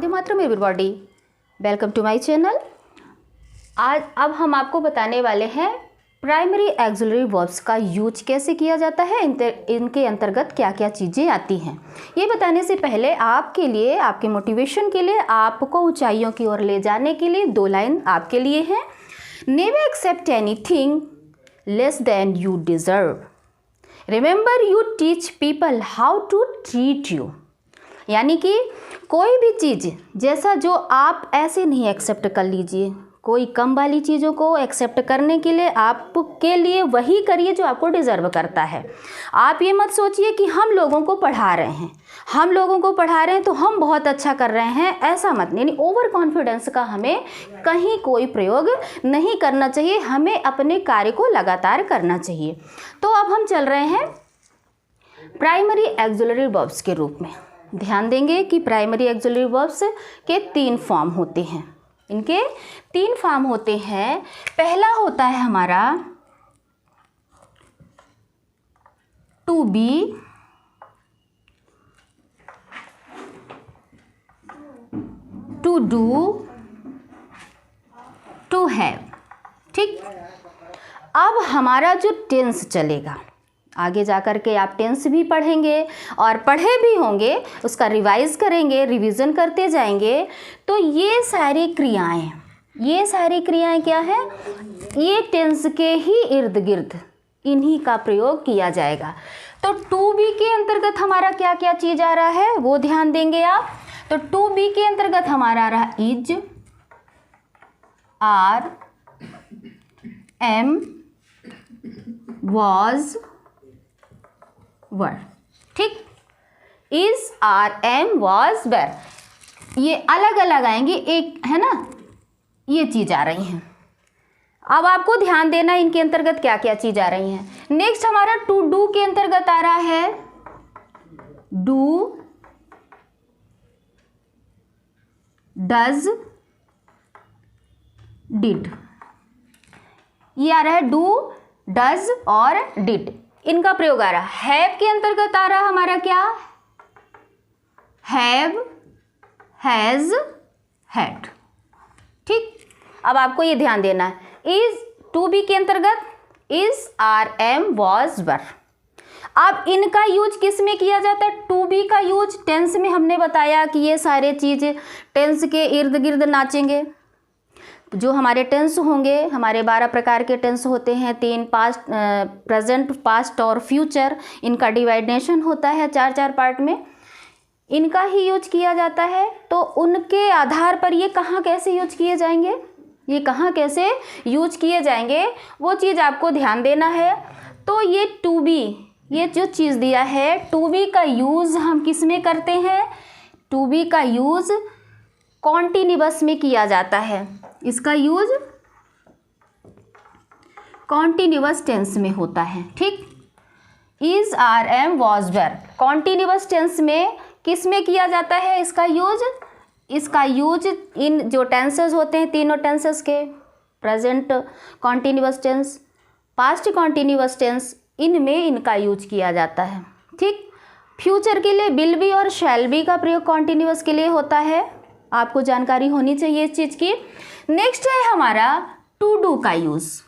वंदे मातरम everybody, welcome to my channel. आज अब हम आपको बताने वाले हैं प्राइमरी एक्सिलरी वर्ब्स का यूज कैसे किया जाता है, इनके अंतर्गत क्या क्या चीज़ें आती हैं। ये बताने से पहले आपके लिए, आपके मोटिवेशन के लिए, आपको ऊंचाइयों की ओर ले जाने के लिए दो लाइन आपके लिए हैं। Never accept anything less than you deserve. Remember you teach people how to treat you. यानी कि कोई भी चीज़ जैसा जो आप ऐसे नहीं एक्सेप्ट कर लीजिए। कोई कम वाली चीज़ों को एक्सेप्ट करने के लिए आपके लिए वही करिए जो आपको डिज़र्व करता है। आप ये मत सोचिए कि हम लोगों को पढ़ा रहे हैं तो हम बहुत अच्छा कर रहे हैं, ऐसा मत। यानी ओवर कॉन्फिडेंस का हमें कहीं कोई प्रयोग नहीं करना चाहिए। हमें अपने कार्य को लगातार करना चाहिए। तो अब हम चल रहे हैं प्राइमरी एक्सिलरी वर्ब्स के रूप में। ध्यान देंगे कि प्राइमरी एक्सिलरी वर्ब्स के 3 फॉर्म होते हैं। इनके 3 फॉर्म होते हैं। पहला होता है हमारा to be, to do, to have. ठीक, अब हमारा जो टेंस चलेगा, आगे जाकर के आप टेंस भी पढ़ेंगे और पढ़े भी होंगे, उसका रिवाइज करेंगे, रिवीजन करते जाएंगे। तो ये सारी क्रियाएं क्या है, ये टेंस के ही इर्द गिर्द इन्हीं का प्रयोग किया जाएगा। तो टू बी के अंतर्गत हमारा क्या क्या चीज़ आ रहा है वो ध्यान देंगे आप। तो टू बी के अंतर्गत हमारा आ रहा इज, आर, एम, वॉज, वर। ठीक, इज, आर, एम, वॉज, वर, ये अलग अलग आएंगे, एक है ना, ये चीज आ रही हैं। अब आपको ध्यान देना इनके अंतर्गत क्या क्या चीज आ रही हैं। नेक्स्ट हमारा टू डू के अंतर्गत आ रहा है डू, डज, डिड। ये आ रहा है डू, डज और डिड, इनका प्रयोग आ रहा है। हैव के अंतर्गत आ रहा है हमारा क्या, हैव, हैज, हैड। ठीक, अब आपको ये ध्यान देना है। इज, टू बी के अंतर्गत इज, आर, एम, वॉज, वर। अब इनका यूज किस में किया जाता है, टू बी का यूज टेंस में। हमने बताया कि ये सारे चीज टेंस के इर्द गिर्द नाचेंगे। जो हमारे टेंस होंगे, हमारे 12 प्रकार के टेंस होते हैं। 3 पास्ट, प्रेजेंट, पास्ट और फ्यूचर। इनका डिवाइडेशन होता है 4-4 पार्ट में। इनका ही यूज किया जाता है। तो उनके आधार पर ये कहाँ कैसे यूज किए जाएंगे, वो चीज़ आपको ध्यान देना है। तो ये टू बी, ये जो चीज़ दिया है, टू बी का यूज़ हम किस में करते हैं, टू बी का यूज़ कॉन्टिन्यूअस में किया जाता है। इसका यूज कॉन्टिन्यूअस टेंस में होता है। ठीक, is, are, am, was, were continuous tense में किस में किया जाता है इसका यूज इन जो टेंसेस होते हैं, तीनों टेंसेस के, present continuous tense, past continuous tense, इनमें इनका यूज किया जाता है। ठीक, फ्यूचर के लिए विल बी और शैल बी का प्रयोग कॉन्टिन्यूअस के लिए होता है। आपको जानकारी होनी चाहिए इस चीज़ की। नेक्स्ट है हमारा टू डू का यूज़।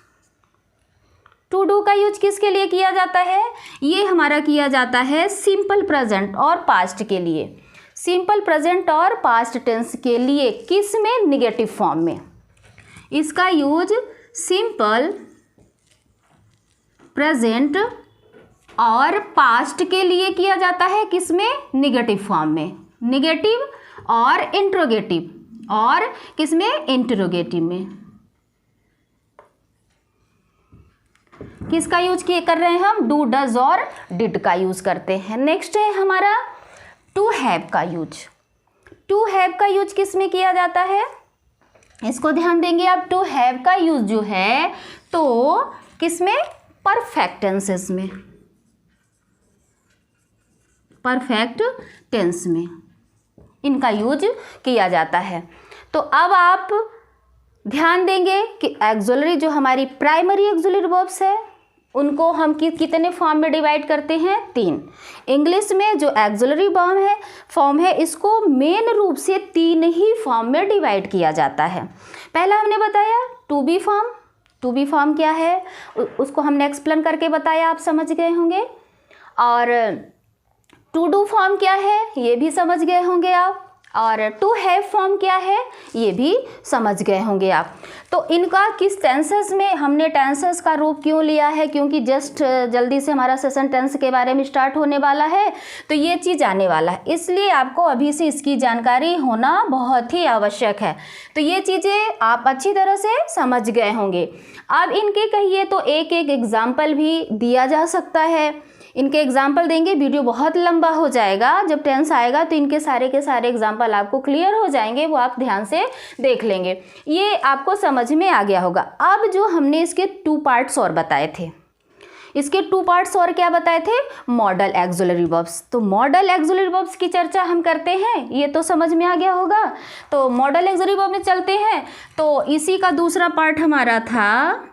टू डू का यूज किसके लिए किया जाता है, ये हमारा किया जाता है सिंपल प्रेजेंट और पास्ट के लिए। सिंपल प्रेजेंट और पास्ट टेंस के लिए किस में, निगेटिव फॉर्म में। इसका यूज सिंपल प्रेजेंट और पास्ट के लिए किया जाता है, किस में, निगेटिव फॉर्म में। निगेटिव और इंट्रोगेटिव, और किस में, इंट्रोगेटिव में। किसका यूज कर रहे हैं हम, डू, डज और डिड का यूज करते हैं। नेक्स्ट है हमारा टू हैव का यूज। टू हैव का यूज किस में किया जाता है, इसको ध्यान देंगे आप। टू हैव का यूज जो है तो किस में, परफेक्ट टेंसेस में, परफेक्ट टेंस में इनका यूज किया जाता है। तो अब आप ध्यान देंगे कि एक्सिलरी जो हमारी प्राइमरी एक्सिलरी वर्ब्स है, उनको हम कितने फॉर्म में डिवाइड करते हैं? 3। इंग्लिश में जो एक्सिलरी फॉर्म है इसको मेन रूप से 3 ही फॉर्म में डिवाइड किया जाता है। पहला हमने बताया to be form. To be form क्या है उसको हमने एक्सप्लेन करके बताया, आप समझ गए होंगे। और टू डू फॉर्म क्या है ये भी समझ गए होंगे आप। और टू हैव फॉर्म क्या है ये भी समझ गए होंगे आप। तो इनका किस टेंसेस में हमने टेंसेस का रूप क्यों लिया है, क्योंकि जस्ट जल्दी से हमारा सेशन टेंस के बारे में स्टार्ट होने वाला है, तो ये चीज़ आने वाला है, इसलिए आपको अभी से इसकी जानकारी होना बहुत ही आवश्यक है। तो ये चीज़ें आप अच्छी तरह से समझ गए होंगे। अब इनके कहिए तो एक एक एग्जाम्पल भी दिया जा सकता है। इनके एग्जाम्पल देंगे, वीडियो बहुत लंबा हो जाएगा। जब टेंस आएगा तो इनके सारे के सारे एग्जाम्पल आपको क्लियर हो जाएंगे, वो आप ध्यान से देख लेंगे। ये आपको समझ में आ गया होगा। अब जो हमने इसके 2 पार्ट्स और बताए थे, इसके 2 पार्ट्स और क्या बताए थे? Model axillary verbs. तो मॉडल एक्सिलरी वर्ब्स की चर्चा हम करते हैं, ये तो समझ में आ गया होगा। तो मॉडल एक्सिलरी वर्ब में चलते हैं। तो इसी का दूसरा पार्ट हमारा था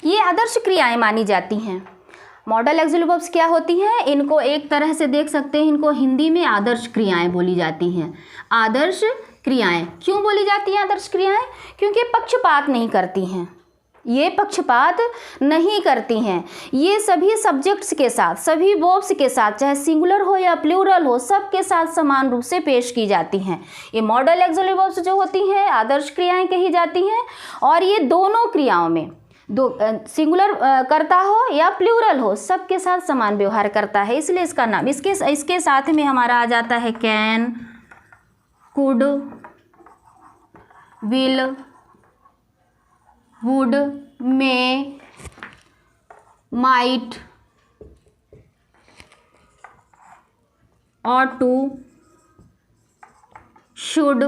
ये आदर्श क्रियाएं मानी जाती हैं। मॉडल एक्सिलरी वर्ब्स क्या होती हैं? इनको एक तरह से देख सकते हैं, इनको हिंदी में आदर्श क्रियाएं बोली जाती हैं। आदर्श क्रियाएं क्यों बोली जाती हैं आदर्श क्रियाएं? क्योंकि पक्षपात नहीं करती हैं। ये पक्षपात नहीं करती हैं। ये सभी सब्जेक्ट्स के साथ, सभी वर्ब्स के साथ, चाहे सिंगुलर हो या प्लूरल हो, सबके साथ समान रूप से पेश की जाती हैं। ये मॉडल एक्सिलरी वर्ब्स जो होती हैं आदर्श क्रियाएं कही जाती हैं। और ये दोनों क्रियाओं में सिंगुलर करता हो या प्लूरल हो, सबके साथ समान व्यवहार करता है, इसलिए इसका नाम इसके साथ में हमारा आ जाता है can, could, will, would, may, might, ought to, should,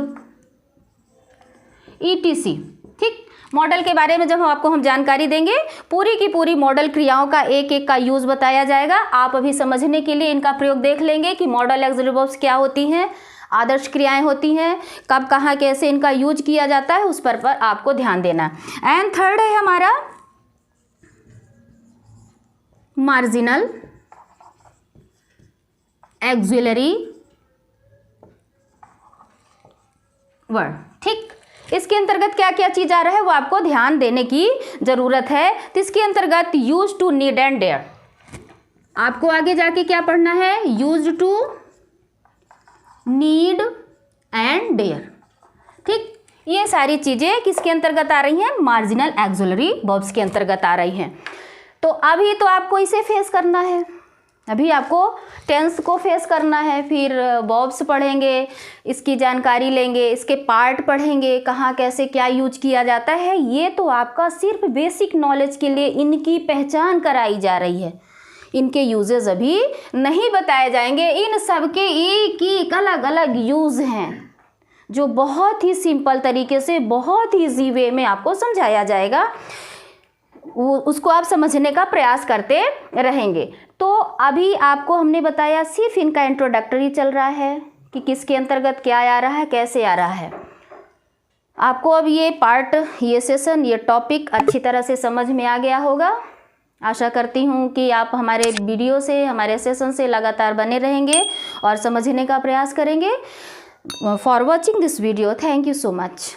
etc। ठीक, मॉडल के बारे में जब हम जानकारी देंगे, पूरी की पूरी मॉडल क्रियाओं का एक एक का यूज बताया जाएगा। आप अभी समझने के लिए इनका प्रयोग देख लेंगे कि मॉडल एक्सिलरी वर्ब्स क्या होती हैं, आदर्श क्रियाएं होती हैं, कब कहाँ कैसे इनका यूज किया जाता है, उस पर आपको ध्यान देना। एंड थर्ड है हमारा मार्जिनल एक्सिलरी वर्ड। ठीक, इसके अंतर्गत क्या क्या चीज आ रहा है वो आपको ध्यान देने की जरूरत है। तो इसके अंतर्गत used to, need and dare. आपको आगे जाके क्या पढ़ना है? Used to, need and dare. ठीक, ये सारी चीजें किसके अंतर्गत आ रही हैं? मार्जिनल एक्सिलरी वर्ब्स के अंतर्गत आ रही हैं। तो अभी तो आपको इसे फेस करना है, अभी आपको टेंस को फेस करना है, फिर वर्ब्स पढ़ेंगे, इसकी जानकारी लेंगे, इसके पार्ट पढ़ेंगे, कहाँ कैसे क्या यूज किया जाता है। ये तो आपका सिर्फ बेसिक नॉलेज के लिए इनकी पहचान कराई जा रही है, इनके यूजेस अभी नहीं बताए जाएंगे। इन सब के एक एक अलग अलग यूज हैं जो बहुत ही सिंपल तरीके से, बहुत ही ईजी वे में आपको समझाया जाएगा, उसको आप समझने का प्रयास करते रहेंगे। तो अभी आपको हमने बताया सिर्फ इनका इंट्रोडक्टरी चल रहा है कि किसके अंतर्गत क्या आ रहा है, कैसे आ रहा है। आपको अब ये पार्ट, ये सेशन, ये टॉपिक अच्छी तरह से समझ में आ गया होगा। आशा करती हूँ कि आप हमारे वीडियो से, हमारे सेशन से लगातार बने रहेंगे और समझने का प्रयास करेंगे। For watching this video, thank you so much.